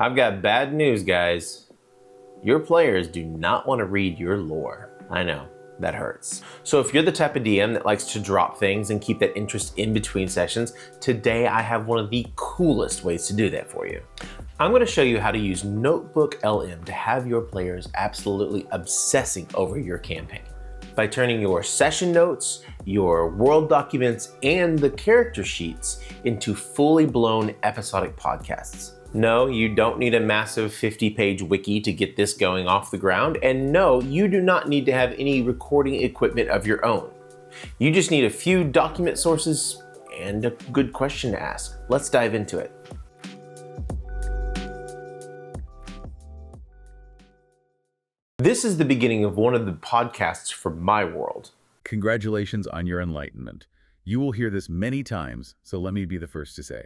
I've got bad news, guys. Your players do not want to read your lore. I know, that hurts. So if you're the type of DM that likes to drop things and keep that interest in between sessions, today I have one of the coolest ways to do that for you. I'm going to show you how to use NotebookLM to have your players absolutely obsessing over your campaign. By turning your session notes, your world documents, and the character sheets into fully blown episodic podcasts. No, you don't need a massive 50-page wiki to get this going off the ground, and no, you do not need to have any recording equipment of your own. You just need a few document sources and a good question to ask. Let's dive into it. This is the beginning of one of the podcasts for my world. Congratulations on your enlightenment. You will hear this many times, so let me be the first to say,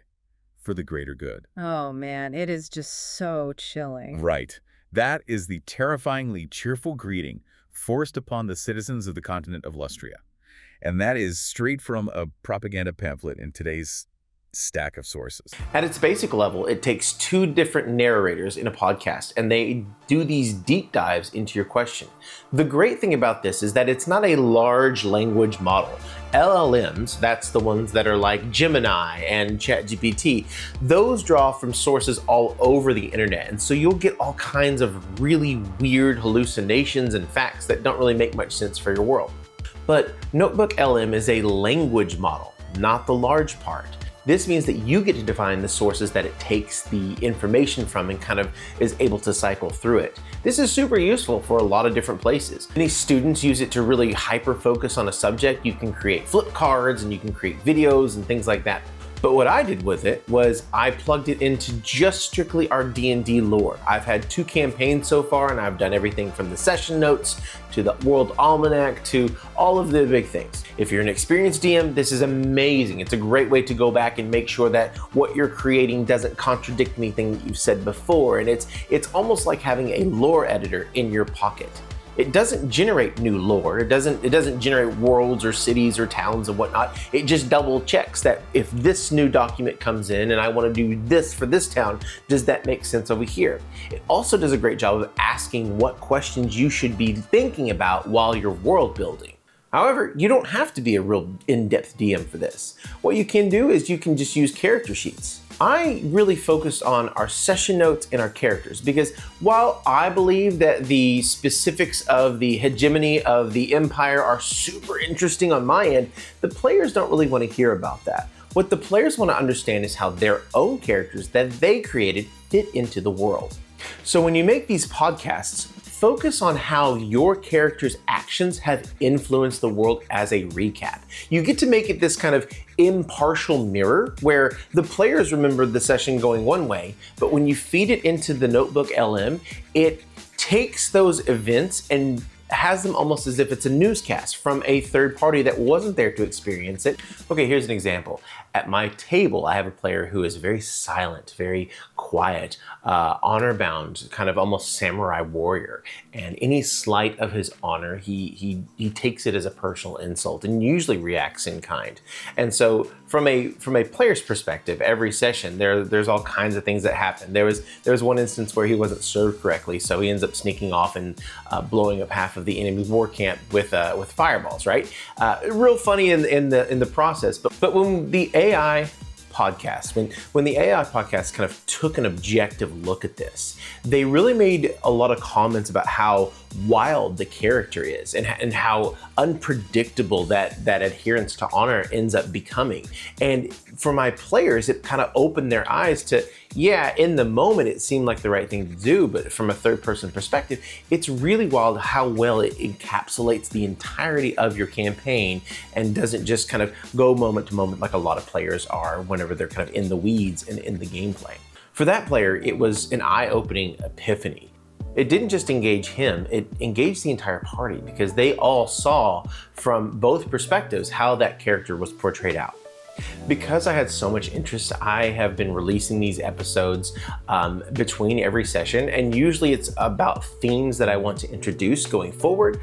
for the greater good. Oh man, it is just so chilling. Right. That is the terrifyingly cheerful greeting forced upon the citizens of the continent of Lustria. And that is straight from a propaganda pamphlet in today's stack of sources. At its basic level, it takes two different narrators in a podcast, and they do these deep dives into your question. The great thing about this is that it's not a large language model. LLMs, that's the ones that are like Gemini and ChatGPT, those draw from sources all over the internet, and so you'll get all kinds of really weird hallucinations and facts that don't really make much sense for your world. But NotebookLM is a language model, not the large part. This means that you get to define the sources that it takes the information from and kind of is able to cycle through it. This is super useful for a lot of different places. Many students use it to really hyper-focus on a subject. You can create flip cards and you can create videos and things like that. But what I did with it was I plugged it into just strictly our D&D lore. I've had 2 campaigns so far, and I've done everything from the session notes to the World Almanac to all of the big things. If you're an experienced DM, this is amazing. It's a great way to go back and make sure that what you're creating doesn't contradict anything that you've said before. And it's almost like having a lore editor in your pocket. It doesn't generate new lore. It doesn't generate worlds or cities or towns and whatnot. It just double checks that if this new document comes in and I want to do this for this town, does that make sense over here? It also does a great job of asking what questions you should be thinking about while you're world building. However, you don't have to be a real in-depth DM for this. What you can do is you can just use character sheets. I really focused on our session notes and our characters because while I believe that the specifics of the hegemony of the empire are super interesting on my end, the players don't really want to hear about that. What the players want to understand is how their own characters that they created fit into the world. So when you make these podcasts, focus on how your character's actions have influenced the world as a recap. You get to make it this kind of impartial mirror where the players remember the session going one way, but when you feed it into the NotebookLM, it takes those events and has them almost as if it's a newscast from a third party that wasn't there to experience it. Okay, here's an example. At my table, I have a player who is very silent, very quiet, honor-bound, kind of almost samurai warrior. And any slight of his honor, he takes it as a personal insult and usually reacts in kind. And so from a player's perspective, every session, there's all kinds of things that happen. There was one instance where he wasn't served correctly, so he ends up sneaking off and blowing up half of the enemy war camp with fireballs, right? Real funny in the process. But when the AI podcast, when the AI podcast kind of took an objective look at this, they really made a lot of comments about how wild the character is and how unpredictable that adherence to honor ends up becoming. And for my players, it kind of opened their eyes to, yeah, in the moment it seemed like the right thing to do, but from a third person perspective, it's really wild how well it encapsulates the entirety of your campaign and doesn't just kind of go moment to moment like a lot of players are whenever they're kind of in the weeds and in the gameplay. For that player, it was an eye-opening epiphany. It didn't just engage him, it engaged the entire party because they all saw from both perspectives how that character was portrayed out. Because I had so much interest, I have been releasing these episodes between every session, and usually it's about themes that I want to introduce going forward,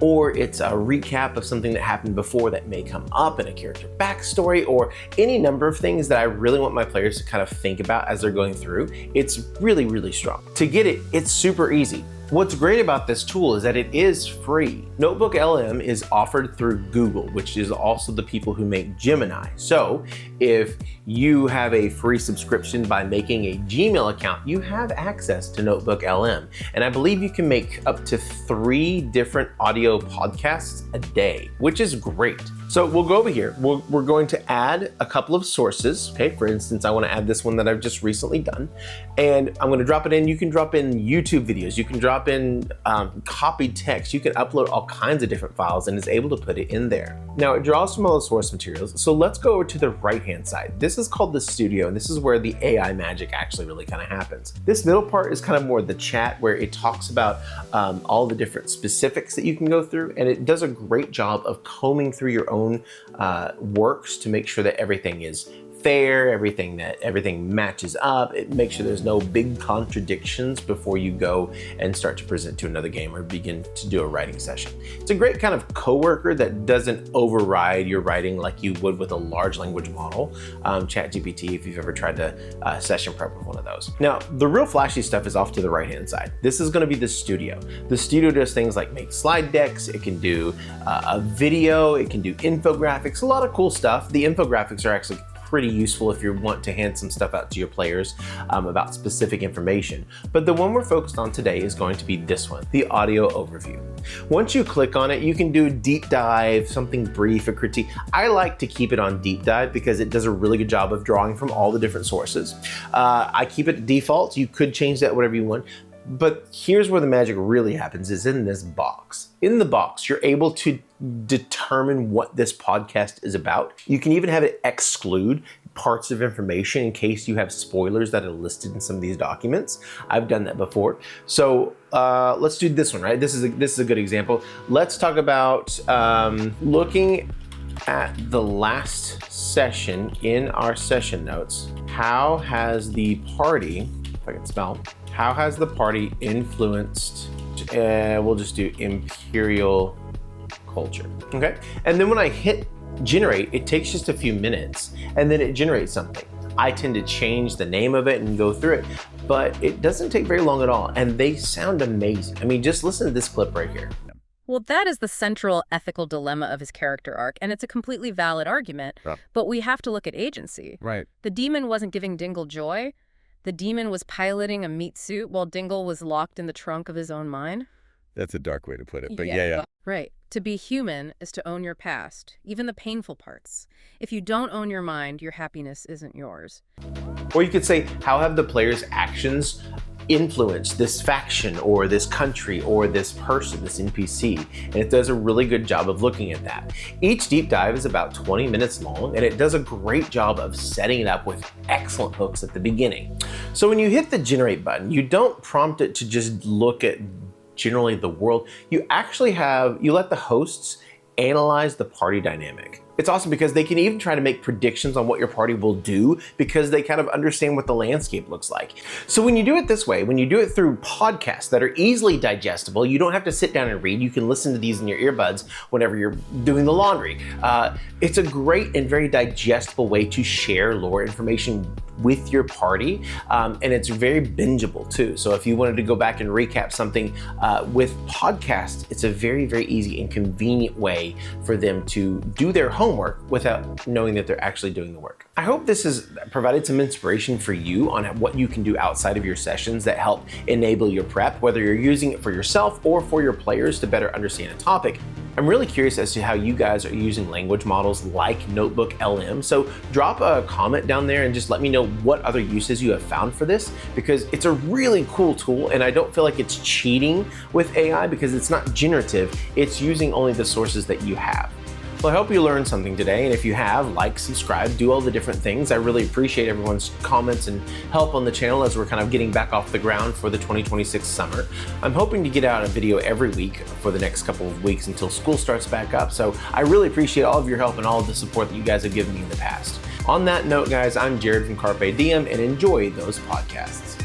or it's a recap of something that happened before that may come up in a character backstory, or any number of things that I really want my players to kind of think about as they're going through. It's really, really strong. To get it, it's super easy. What's great about this tool is that it is free. NotebookLM is offered through Google, which is also the people who make Gemini. So if you have a free subscription by making a Gmail account, you have access to NotebookLM. And I believe you can make up to 3 different audio podcasts a day, which is great. So we'll go over here. We're going to add a couple of sources. Okay, for instance, I want to add this one that I've just recently done. And I'm going to drop it in. You can drop in YouTube videos. You can drop in copied text. You can upload all kinds of different files and it's able to put it in there. Now it draws from all the source materials. So let's go over to the right-hand side. This is called the studio, and this is where the AI magic actually really kind of happens. This middle part is kind of more the chat, where it talks about all the different specifics that you can go through, and it does a great job of combing through your own works to make sure that everything is fair, everything matches up. It makes sure there's no big contradictions before you go and start to present to another game or begin to do a writing session. It's a great kind of coworker that doesn't override your writing like you would with a large language model. ChatGPT, if you've ever tried to session prep with one of those. Now, the real flashy stuff is off to the right-hand side. This is going to be the studio. The studio does things like make slide decks. It can do a video. It can do infographics, a lot of cool stuff. The infographics are actually pretty useful if you want to hand some stuff out to your players about specific information. But the one we're focused on today is going to be this one, the audio overview. Once you click on it, you can do a deep dive, something brief, a critique. I like to keep it on deep dive because it does a really good job of drawing from all the different sources. I keep it default. You could change that whatever you want. But here's where the magic really happens, is in this box. In the box, you're able to determine what this podcast is about. You can even have it exclude parts of information in case you have spoilers that are listed in some of these documents. I've done that before. So let's do this one, right? This is a good example. Let's talk about looking at the last session in our session notes. How has the party, if I can spell, how has the party influenced, we'll just do imperial culture, okay? And then when I hit generate, it takes just a few minutes and then it generates something. I tend to change the name of it and go through it, but it doesn't take very long at all. And they sound amazing. I mean, just listen to this clip right here. Well, that is the central ethical dilemma of his character arc, and it's a completely valid argument, but we have to look at agency. Right. The demon wasn't giving Dingle joy. The demon was piloting a meat suit while Dingle was locked in the trunk of his own mind. That's a dark way to put it, but yeah. Right. To be human is to own your past, even the painful parts. If you don't own your mind, your happiness isn't yours. Or you could say, how have the players' actions influenced this faction or this country or this person, this NPC? And it does a really good job of looking at that. Each deep dive is about 20 minutes long, and it does a great job of setting it up with excellent hooks at the beginning. So when you hit the generate button, you don't prompt it to just look at generally the world. You actually you let the hosts analyze the party dynamic. It's awesome because they can even try to make predictions on what your party will do because they kind of understand what the landscape looks like. So when you do it this way, when you do it through podcasts that are easily digestible, you don't have to sit down and read. You can listen to these in your earbuds whenever you're doing the laundry. It's a great and very digestible way to share lore information with your party, and it's very bingeable too. So if you wanted to go back and recap something with podcasts, it's a very, very easy and convenient way for them to do their homework without knowing that they're actually doing the work. I hope this has provided some inspiration for you on what you can do outside of your sessions that help enable your prep, whether you're using it for yourself or for your players to better understand a topic. I'm really curious as to how you guys are using language models like NotebookLM. So drop a comment down there and just let me know what other uses you have found for this, because it's a really cool tool and I don't feel like it's cheating with AI because it's not generative. It's using only the sources that you have. Well, I hope you learned something today, and if you have, like, subscribe, do all the different things. I really appreciate everyone's comments and help on the channel as we're kind of getting back off the ground for the 2026 summer. I'm hoping to get out a video every week for the next couple of weeks until school starts back up, so I really appreciate all of your help and all of the support that you guys have given me in the past. On that note, guys, I'm Jared from Carpe and enjoy those podcasts.